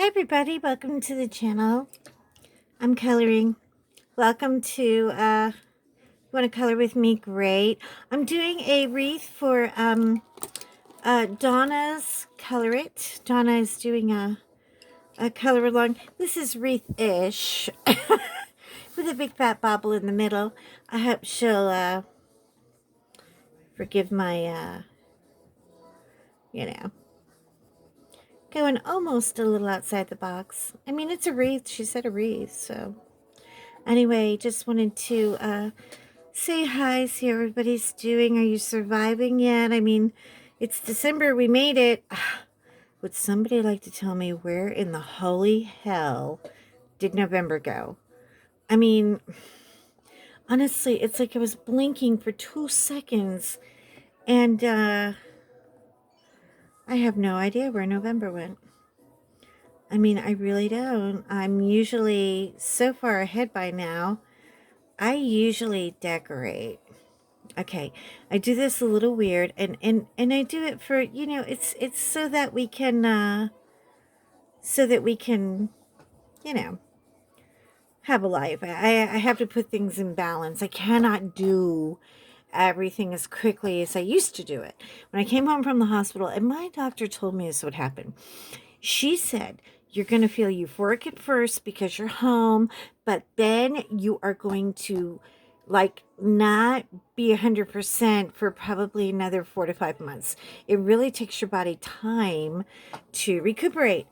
Hi everybody, welcome to the channel. I'm coloring. Welcome to want to color with me? Great. I'm doing a wreath for Donna's Color It. Donna is doing a color along. This is wreath-ish with a big fat bobble in the middle. I hope she'll forgive my going almost a little outside the box. I mean, it's a wreath. She said a wreath, so anyway, just wanted to say hi, see how everybody's doing. Are you surviving yet? I mean, it's December. We made it. Would somebody like to tell me where in the holy hell did November go? I mean, honestly, it's like I was blinking for 2 seconds. And I have no idea where November went. I mean, I really don't. I'm usually so far ahead by now. I usually decorate. Okay, I do this a little weird, and I do it for, it's so that we can you know have a life. I have to put things in balance. I cannot do everything as quickly as I used to do it. When I came home from the hospital, and my doctor told me this would happen. She said, you're going to feel euphoric at first because you're home, but then you are going to like not be 100% for probably another 4 to 5 months. It really takes your body time to recuperate.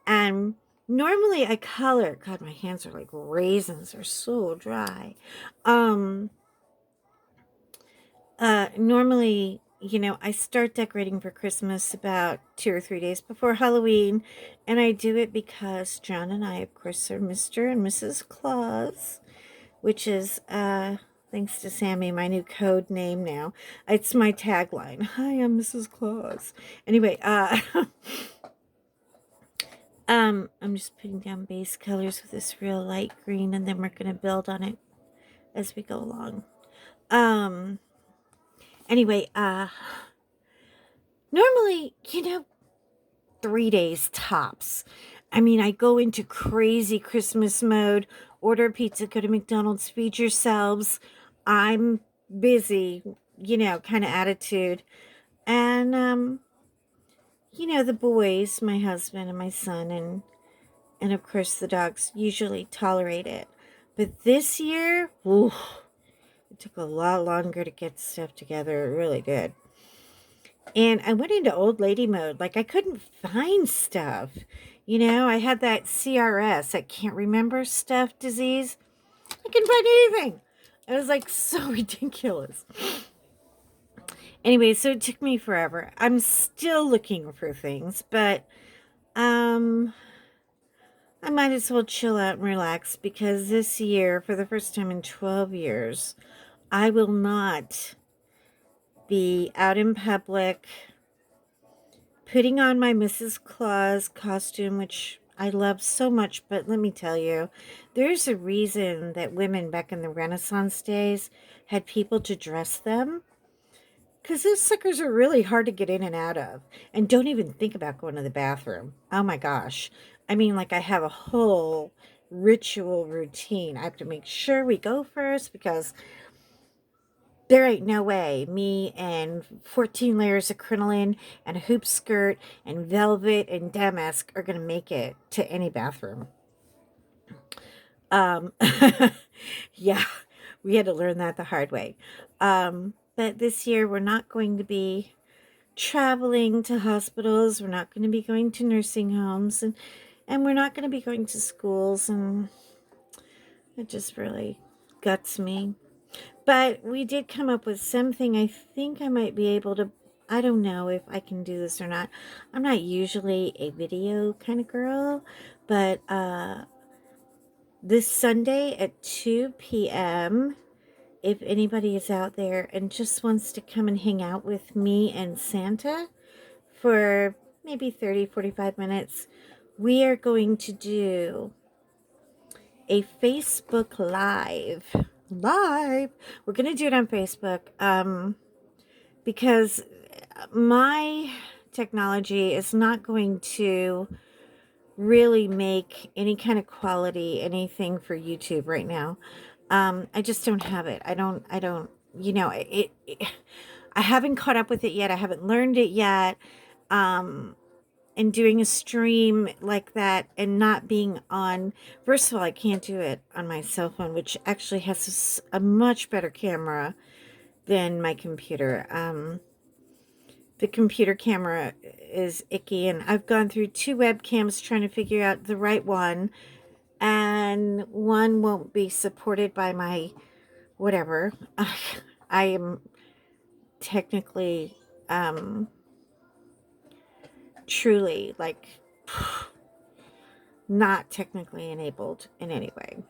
And normally I color, God, my hands are like raisins, they're so dry. Normally, I start decorating for Christmas about 2 or 3 days before Halloween, and I do it because John and I, of course, are Mr. and Mrs. Claus, which is, thanks to Sammy, my new code name now. It's my tagline. Hi, I'm Mrs. Claus. Anyway, I'm just putting down base colors with this real light green, and then we're going to build on it as we go along. Anyway, normally, 3 days tops. I mean, I go into crazy Christmas mode, order pizza, go to McDonald's, feed yourselves. I'm busy, kind of attitude. And, the boys, my husband and my son, and of course the dogs usually tolerate it. But this year, ooh, it took a lot longer to get stuff together. It really did. And I went into old lady mode. Like, I couldn't find stuff. I had that CRS, I can't remember stuff disease. I couldn't find anything. It was like so ridiculous. Anyway, so it took me forever. I'm still looking for things, but I might as well chill out and relax because this year, for the first time in 12 years, I will not be out in public putting on my Mrs. Claus costume, which I love so much, but let me tell you, there's a reason that women back in the Renaissance days had people to dress them, because those suckers are really hard to get in and out of, and don't even think about going to the bathroom. Oh my gosh. I mean, like, I have a whole ritual routine. I have to make sure we go first because there ain't no way me and 14 layers of crinoline and a hoop skirt and velvet and damask are going to make it to any bathroom. Um, yeah, we had to learn that the hard way. But this year we're not going to be traveling to hospitals. We're not going to be going to nursing homes, and we're not going to be going to schools, and it just really guts me. But we did come up with something. I think I might be able to, I don't know if I can do this or not. I'm not usually a video kind of girl, but this Sunday at 2 p.m., if anybody is out there and just wants to come and hang out with me and Santa for maybe 30-45 minutes, we are going to do a Facebook Live. We're going to do it on Facebook because my technology is not going to really make any kind of quality anything for YouTube right now. I just don't have it. I don't, I haven't caught up with it yet. I haven't learned it yet. Um, and doing a stream like that and not being on, first of all, I can't do it on my cell phone, which actually has a much better camera than my computer. The computer camera is icky, and I've gone through 2 webcams trying to figure out the right one, and one won't be supported by my whatever. I am technically truly like not technically enabled in any way.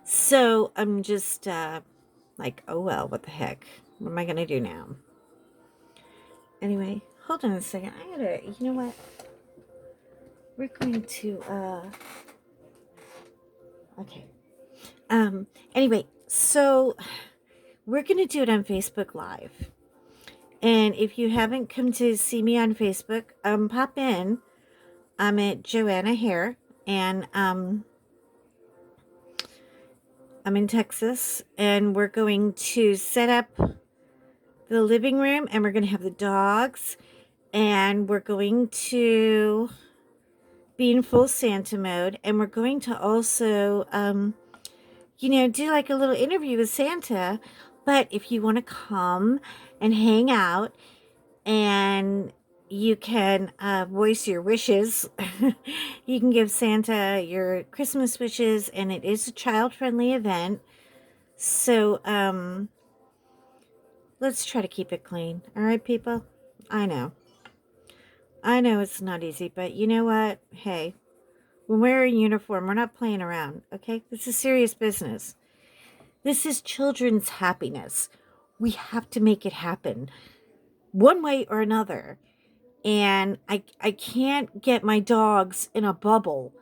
So I'm just like, oh well, what the heck? What am I gonna do now? Anyway, hold on a second. I gotta, you know what? We're going to okay. Anyway, so we're gonna do it on Facebook Live. And if you haven't come to see me on Facebook, pop in. I'm at Joanna Hair, and I'm in Texas, and we're going to set up the living room, and we're going to have the dogs, and we're going to be in full Santa mode, and we're going to also, do like a little interview with Santa. But if you want to come and hang out, and you can voice your wishes. You can give Santa your Christmas wishes, and it is a child-friendly event. So, let's try to keep it clean. All right, people? I know it's not easy, but you know what? Hey, when we're in uniform, we're not playing around, okay? This is serious business. This is children's happiness. We have to make it happen one way or another. And I can't get my dogs in a bubble.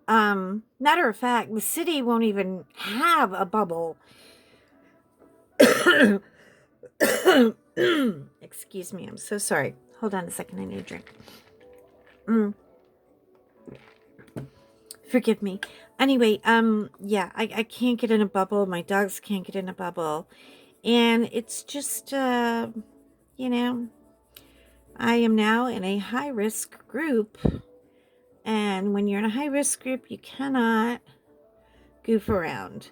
Matter of fact, the city won't even have a bubble. Excuse me, I'm so sorry. Hold on a second, I need a drink. Forgive me. Anyway, yeah, I can't get in a bubble. My dogs can't get in a bubble. And it's just, I am now in a high-risk group. And when you're in a high-risk group, you cannot goof around.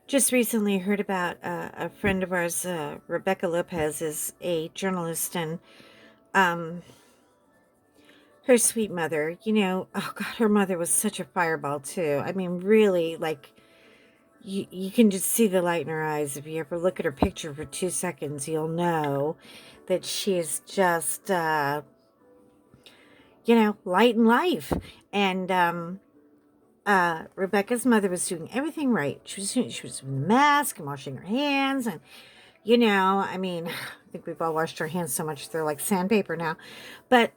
Just recently heard about a friend of ours, Rebecca Lopez, is a journalist, and her sweet mother, oh God, her mother was such a fireball too. I mean, really, like, you can just see the light in her eyes. If you ever look at her picture for 2 seconds, you'll know that she is just, light in life. And Rebecca's mother was doing everything right. She was doing the mask and washing her hands, and I mean, I think we've all washed our hands so much they're like sandpaper now. But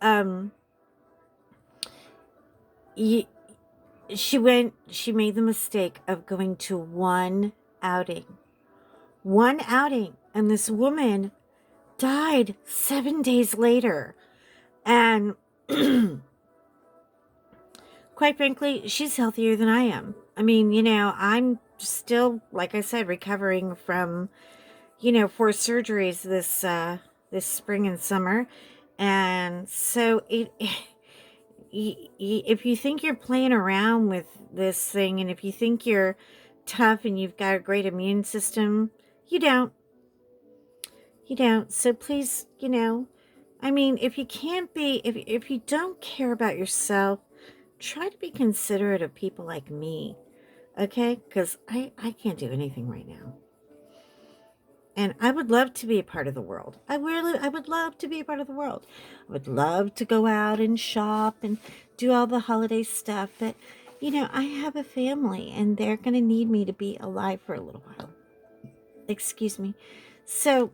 she made the mistake of going to one outing, and this woman died 7 days later. And quite frankly, she's healthier than I am. I mean, I'm still, like I said, recovering from, 4 surgeries this spring and summer. And so if you think you're playing around with this thing, and if you think you're tough and you've got a great immune system, you don't. So please, I mean, if you can't be, if you don't care about yourself, try to be considerate of people like me, okay? Because I can't do anything right now. And I would love to be a part of the world. I would love to be a part of the world. I would love to go out and shop and do all the holiday stuff. But, I have a family, and they're going to need me to be alive for a little while. Excuse me. So,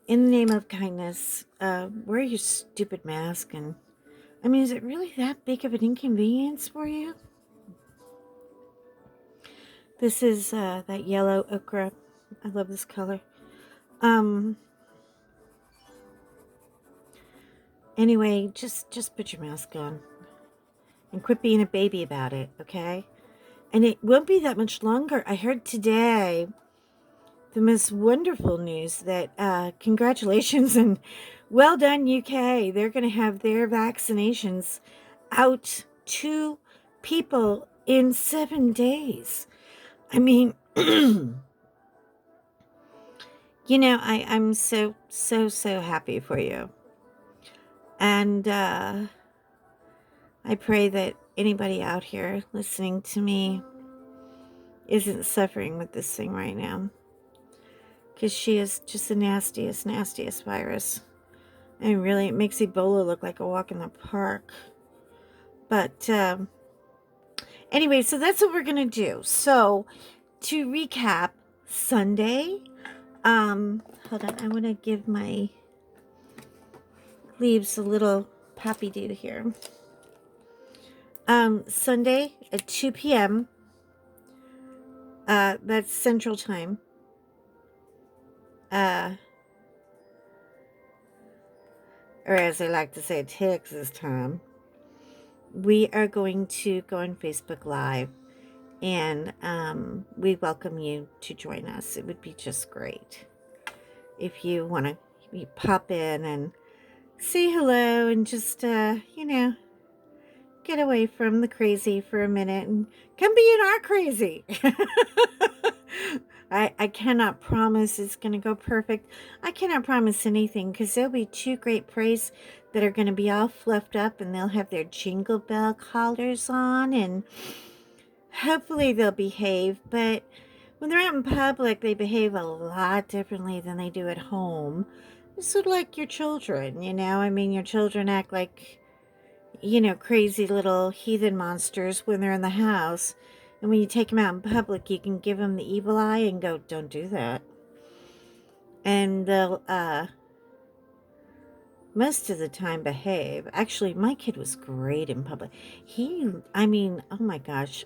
in the name of kindness, wear your stupid mask. And, I mean, is it really that big of an inconvenience for you? This is that yellow ochre. I love this color. Anyway, just put your mask on and quit being a baby about it, okay? And it won't be that much longer. I heard today the most wonderful news that congratulations and well done, UK. They're going to have their vaccinations out to people in 7 days. I mean, I'm so happy for you. And I pray that anybody out here listening to me isn't suffering with this thing right now. Because she is just the nastiest virus. And really, it makes Ebola look like a walk in the park. But anyway, so that's what we're going to do. So to recap, Sunday, hold on, I want to give my leaves a little poppy dew here. Sunday at 2 p.m., that's Central Time. Or as I like to say, Texas time. We are going to go on Facebook Live, and we welcome you to join us. It would be just great if you want to pop in and say hello and just, get away from the crazy for a minute and come be in our crazy. I cannot promise it's going to go perfect. I cannot promise anything because there'll be 2 great praise that are going to be all fluffed up, and they'll have their jingle bell collars on, and hopefully they'll behave. But when they're out in public, they behave a lot differently than they do at home. It's sort of like your children, I mean, your children act like, crazy little heathen monsters when they're in the house. And when you take them out in public, you can give them the evil eye and go, don't do that. And they'll, most of the time behave. Actually, my kid was great in public. Oh my gosh.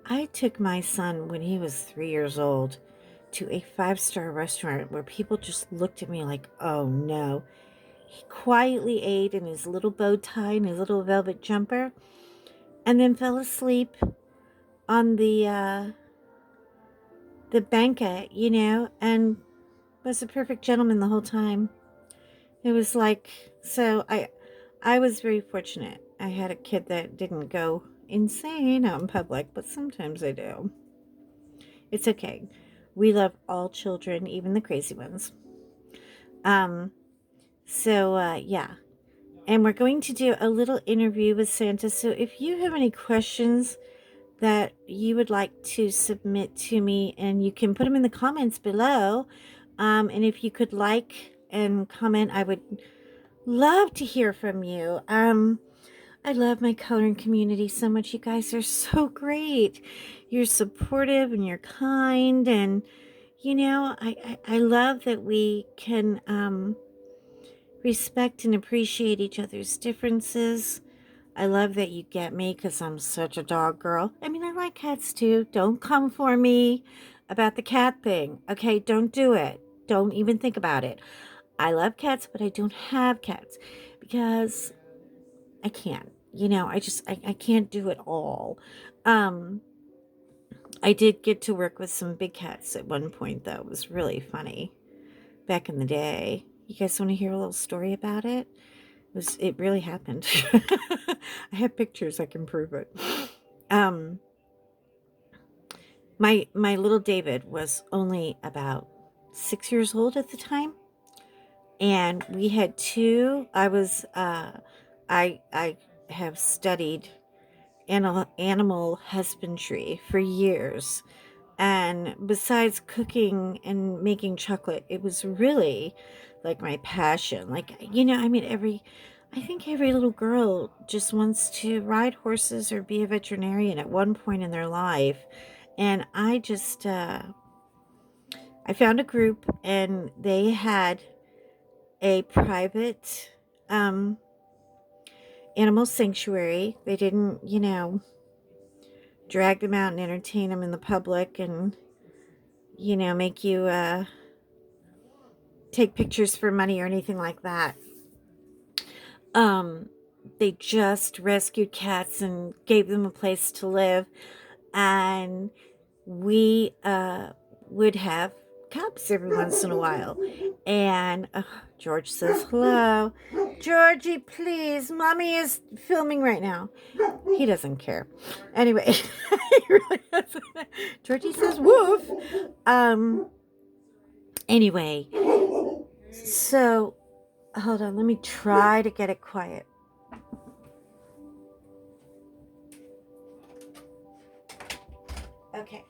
I took my son when he was 3 years old to a 5-star restaurant where people just looked at me like, oh no. He quietly ate in his little bow tie and his little velvet jumper, and then fell asleep on the banquet, and was a perfect gentleman the whole time. It was like, so I was very fortunate. I had a kid that didn't go insane out in public, but sometimes I do. It's okay. We love all children, even the crazy ones. Yeah. And we're going to do a little interview with Santa. So if you have any questions that you would like to submit to me, and you can put them in the comments below. And if you could like and comment, I would love to hear from you. I love my coloring community so much. You guys are so great. You're supportive and you're kind. And, I love that we can respect and appreciate each other's differences. I love that you get me because I'm such a dog girl. I mean, I like cats too. Don't come for me about the cat thing. Okay, don't do it. Don't even think about it. I love cats, but I don't have cats because I can't. I can't do it all. I did get to work with some big cats at one point, though. It was really funny back in the day. You guys want to hear a little story about it? It really happened. I have pictures, I can prove it. My little David was only about 6 years old at the time, and we had 2. I have studied animal husbandry for years, and besides cooking and making chocolate, it was really like my passion. Like, I think every little girl just wants to ride horses or be a veterinarian at one point in their life. And I just, I found a group, and they had a private animal sanctuary. They didn't, drag them out and entertain them in the public and, make you take pictures for money or anything like that. Um, they just rescued cats and gave them a place to live. And we would have cubs every once in a while. And George says, hello. Georgie, please. Mommy is filming right now. He doesn't care. Anyway, he really doesn't. Georgie says, woof. Anyway, so hold on. Let me try to get it quiet. Okay.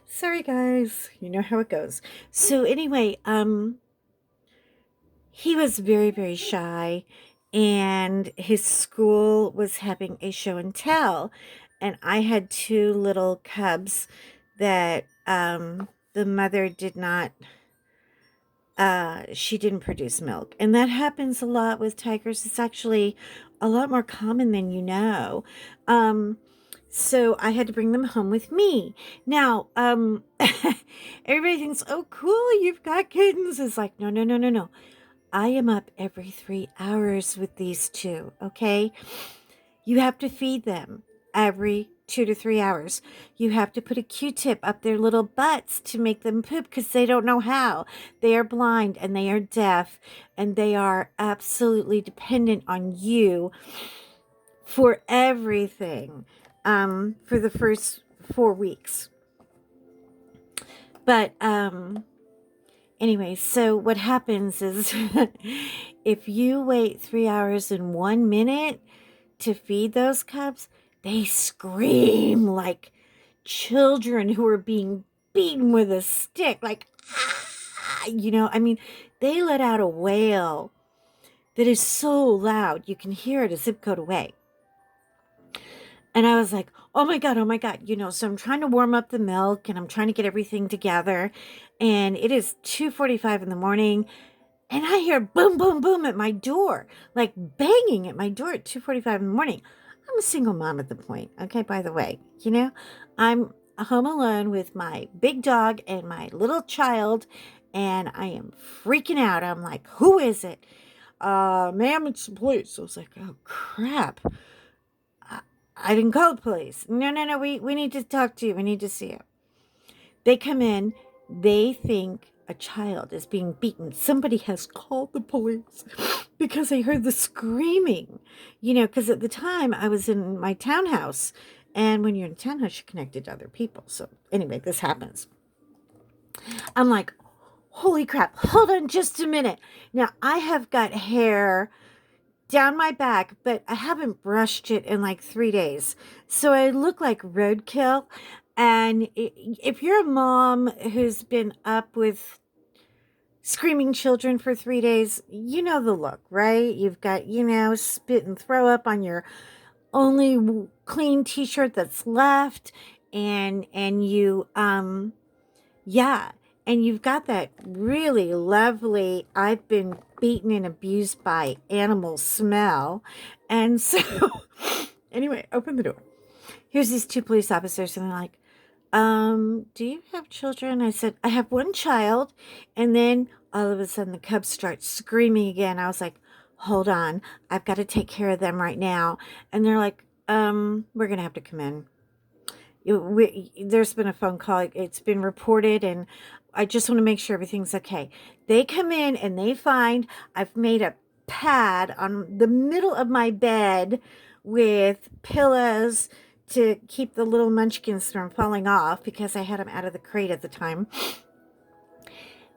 Sorry, guys. You know how it goes. So anyway, he was very, very shy, and his school was having a show and tell, and I had two little cubs that the mother did not. She didn't produce milk, and that happens a lot with tigers. It's actually a lot more common than you know. So I had to bring them home with me. Now, everybody thinks, oh, cool, you've got kittens. It's like, no, no, no, no, no. I am up every 3 hours with these two, okay? You have to feed them every 2 to 3 hours. You have to put a Q-tip up their little butts to make them poop because they don't know how. They are blind and they are deaf, and they are absolutely dependent on you for everything for the first 4 weeks. But anyway, so what happens is if you wait 3 hours and 1 minute to feed those cubs, they scream like children who are being beaten with a stick, like, ah, I mean, they let out a wail that is so loud you can hear it a zip code away. And I was like, oh my God, so I'm trying to warm up the milk and I'm trying to get everything together, and it is 2:45 in the morning, and I hear boom, boom, boom at my door, like banging at my door at 2:45 in the morning. I'm a single mom at the point. Okay, by the way, I'm home alone with my big dog and my little child, and I am freaking out. I'm like, who is it? Ma'am, it's the police. I was like, oh crap. I didn't call the police. No, we need to talk to you. We need to see you. They come in, they think a child is being beaten. Somebody has called the police because they heard the screaming, because at the time I was in my townhouse, and when you're in a townhouse, you're connected to other people. So anyway, this happens. I'm like, holy crap, hold on just a minute. Now I have got hair down my back, but I haven't brushed it in like 3 days. So I look like roadkill. And if you're a mom who's been up with screaming children for 3 days, you know the look, right? You've got, spit and throw up on your only clean t-shirt that's left. And you, yeah. And you've got that really lovely, I've been beaten and abused by animal smell. And so, anyway, open the door. Here's these two police officers, and they're like, do you have children? I said, I have one child. And then all of a sudden the cubs start screaming again. I was like, hold on, I've got to take care of them right now. And they're like, we're going to have to come in. There's been a phone call. It's been reported, and I just want to make sure everything's okay. They come in and they find I've made a pad on the middle of my bed with pillows to keep the little munchkins from falling off because I had them out of the crate at the time.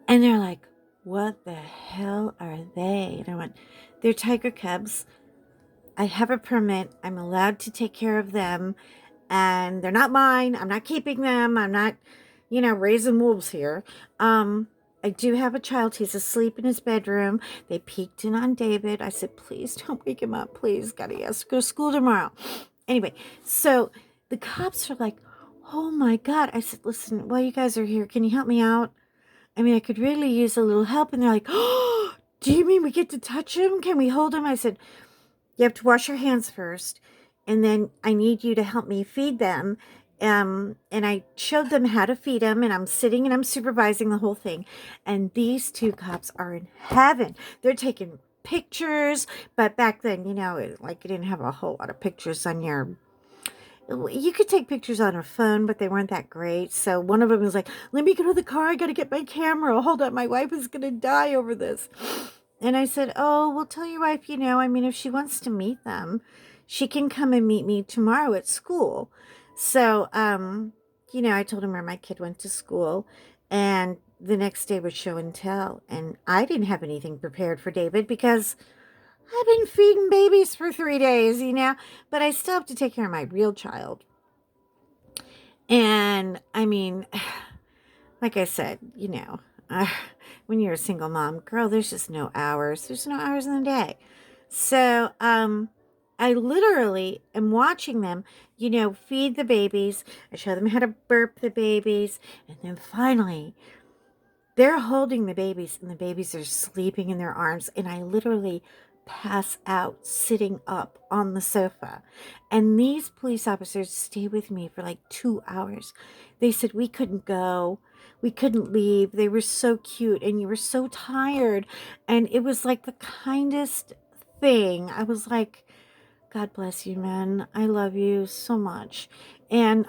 And they're like, what the hell are they? And I went, they're tiger cubs. I have a permit. I'm allowed to take care of them. And they're not mine. I'm not keeping them. I'm not, raising wolves here. I do have a child. He's asleep in his bedroom. They peeked in on David. I said, please don't wake him up. Please, God, he has to go to school tomorrow. Anyway, so the cops are like, oh my God. I said, listen, while you guys are here, can you help me out? I mean, I could really use a little help. And they're like, oh, do you mean we get to touch him? Can we hold him? I said, you have to wash your hands first. And then I need you to help me feed them. and I showed them how to feed them, and I'm sitting and I'm supervising the whole thing. And these two cops are in heaven. They're taking pictures, but back then, like you didn't have a whole lot of pictures on you could take pictures on a phone, but they weren't that great. So one of them was like, let me go to the car. I got to get my camera. Hold up. My wife is going to die over this. And I said, oh, well, tell your wife, if she wants to meet them, she can come and meet me tomorrow at school. So, I told him where my kid went to school, and the next day was show and tell. And I didn't have anything prepared for David because I've been feeding babies for 3 days, but I still have to take care of my real child. And I mean, like I said, when you're a single mom, girl, there's just no hours. There's no hours in the day. So, I literally am watching them, feed the babies. I show them how to burp the babies. And then finally, they're holding the babies and the babies are sleeping in their arms. And I literally pass out sitting up on the sofa. And these police officers stay with me for like 2 hours. They said we couldn't go. We couldn't leave. They were so cute and you were so tired. And it was like the kindest thing. I was like, God bless you, man. I love you so much. And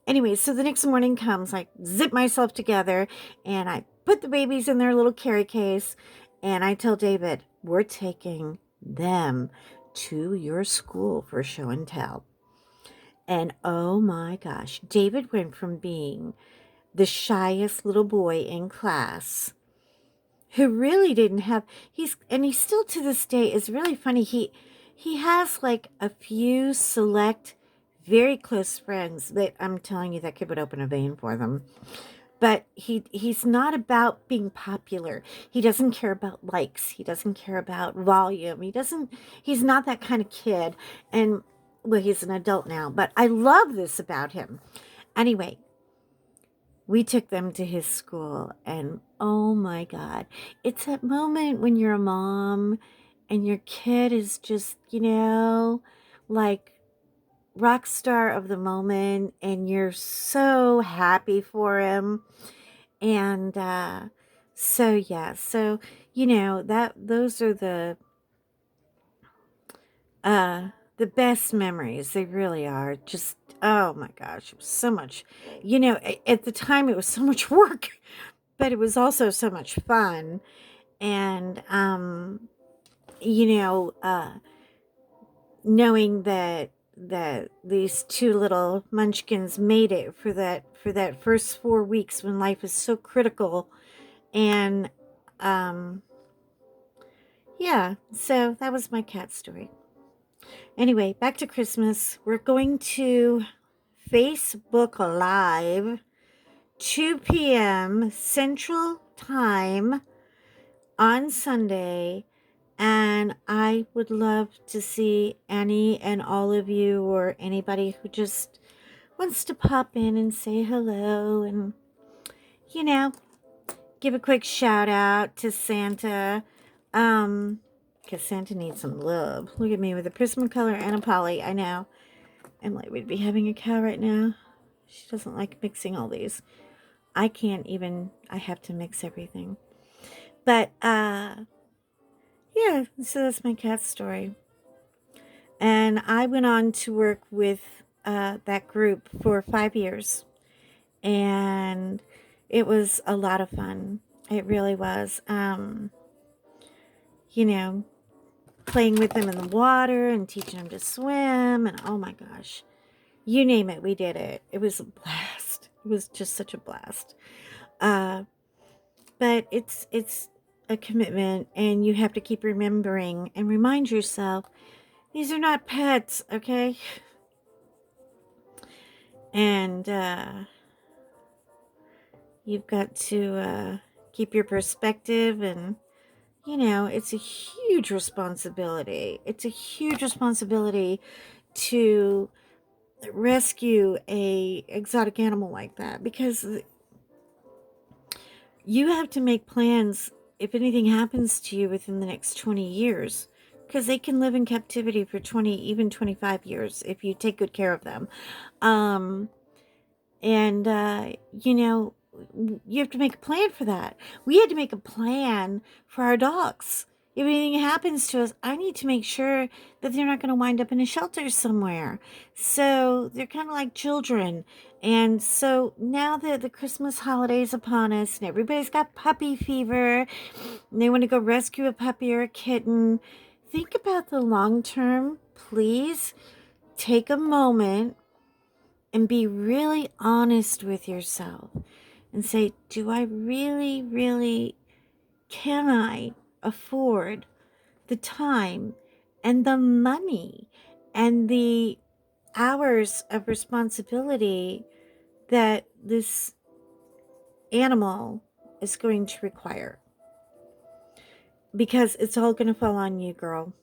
anyway, so the next morning comes, I zip myself together and I put the babies in their little carry case. And I tell David, we're taking them to your school for show and tell. And oh my gosh, David went from being the shyest little boy in class who really didn't have, he still to this day is really funny. He has like a few select, very close friends that I'm telling you that kid would open a vein for them. But he's not about being popular. He doesn't care about likes. He doesn't care about volume. He's not that kind of kid. And well, he's an adult now, but I love this about him. Anyway, we took them to his school and oh my God, it's that moment when you're a mom and your kid is just, like rock star of the moment and you're so happy for him. And so yeah, so those are the best memories. They really are. Just oh my gosh, it was so much. At the time it was so much work, but it was also so much fun. And you know, uh knowing that these two little munchkins made it for that first 4 weeks when life is so critical. And um yeah, so that was my cat story. Anyway, back to Christmas. We're going to Facebook Live 2 p.m. Central Time on Sunday. And I would love to see any and all of you or anybody who just wants to pop in and say hello and, give a quick shout out to Santa. Because Santa needs some love. Look at me with a Prismacolor and a Poly. I know. I'm like, we'd be having a cow right now. She doesn't like mixing all these. I can't even, I have to mix everything. But, yeah, so that's my cat story. And I went on to work with that group for 5 years. And it was a lot of fun. It really was. Playing with them in the water and teaching them to swim. And oh my gosh, you name it, we did it. It was a blast. It was just such a blast. But it's a commitment, and you have to keep remembering and remind yourself, these are not pets, okay? And you've got to keep your perspective, and it's a huge responsibility. It's a huge responsibility to rescue a exotic animal like that, because you have to make plans if anything happens to you within the next 20 years. because they can live in captivity for 20, even 25 years if you take good care of them. Um, and, you know, you have to make a plan for that. We had to make a plan for our dogs. If anything happens to us, I need to make sure that they're not going to wind up in a shelter somewhere. So they're kind of like children. And so now that the Christmas holiday is upon us and everybody's got puppy fever and they want to go rescue a puppy or a kitten, think about the long term. Please take a moment and be really honest with yourself and say, do I really, really, can I afford the time and the money and the hours of responsibility that this animal is going to require? Because it's all going to fall on you, girl.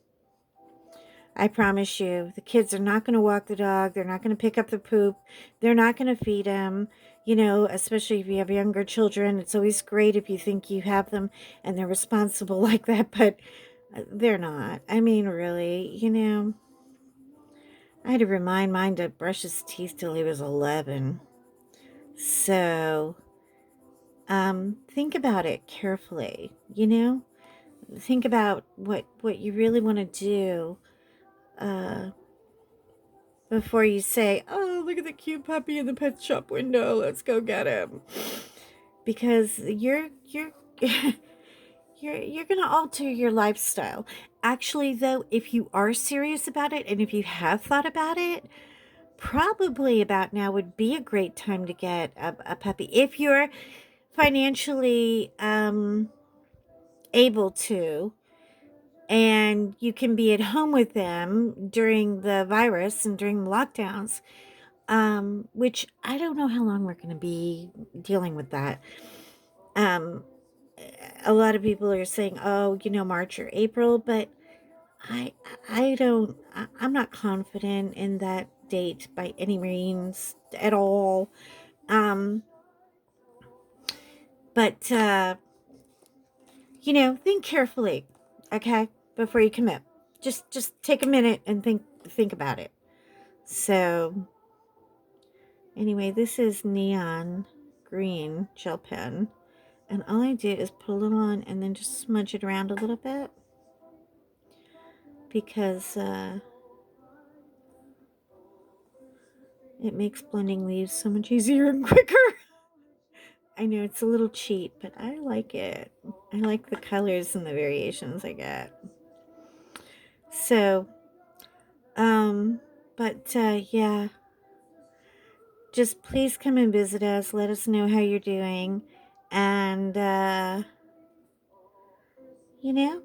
I promise you, the kids are not going to walk the dog. They're not going to pick up the poop. They're not going to feed him. You know, especially if you have younger children, it's always great if you think you have them and they're responsible like that, but they're not. I mean, really, you know, I had to remind mine to brush his teeth till he was 11. So, think about it carefully, you know? Think about what you really want to do, before you say, oh, look at the cute puppy in the pet shop window. Let's go get him. Because you're going to alter your lifestyle. Actually, though, if you are serious about it and if you have thought about it, probably about now would be a great time to get a puppy. If you're financially able to, and you can be at home with them during the virus and during the lockdowns, which I don't know how long we're going to be dealing with that. A lot of people are saying, oh, you know, March or April, but I, I'm not confident in that date by any means at all. But, you know, think carefully, okay, before you commit. Just take a minute and think about it. So, anyway, this is neon green gel pen. And all I do is put a little on and then just smudge it around a little bit. Because it makes blending leaves so much easier and quicker. I know it's a little cheap, but I like it. I like the colors and the variations I get. So, yeah. Just please come and visit us. Let us know how you're doing. And, you know,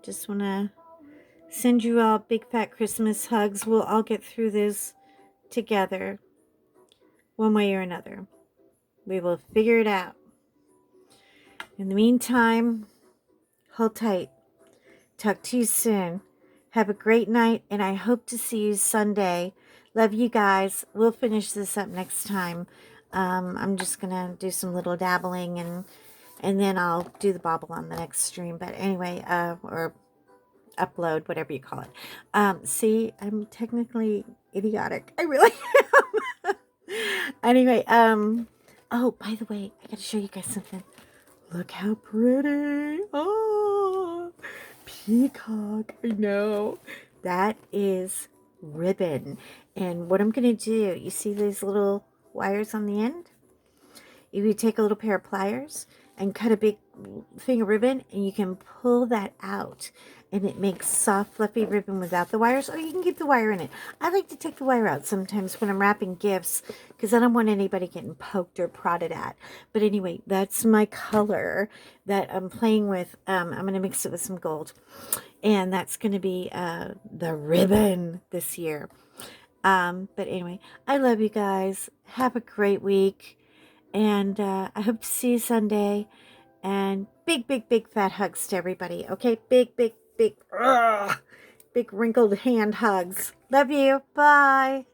just want to send you all big fat Christmas hugs. We'll all get through this together, one way or another. We will figure it out. In the meantime, hold tight. Talk to you soon. Have a great night, and I hope to see you Sunday. Love you guys. We'll finish this up next time. I'm just going to do some little dabbling, and then I'll do the bobble on the next stream. But anyway, or upload, whatever you call it. See, I'm technically idiotic. I really am. Anyway, oh, by the way, I got to show you guys something. Look how pretty. Oh, peacock. I know. That is ribbon. And what I'm going to do, you see these little wires on the end? If you take a little pair of pliers and cut a big thing of ribbon, and you can pull that out, and it makes soft, fluffy ribbon without the wires, or you can keep the wire in it. I like to take the wire out sometimes when I'm wrapping gifts, because I don't want anybody getting poked or prodded at. But anyway, that's my color that I'm playing with. I'm going to mix it with some gold, and that's going to be the ribbon this year. But anyway, I love you guys. Have a great week. And I hope to see you Sunday. And big, big, big fat hugs to everybody. Okay? Big, big, big, big wrinkled hand hugs. Love you. Bye.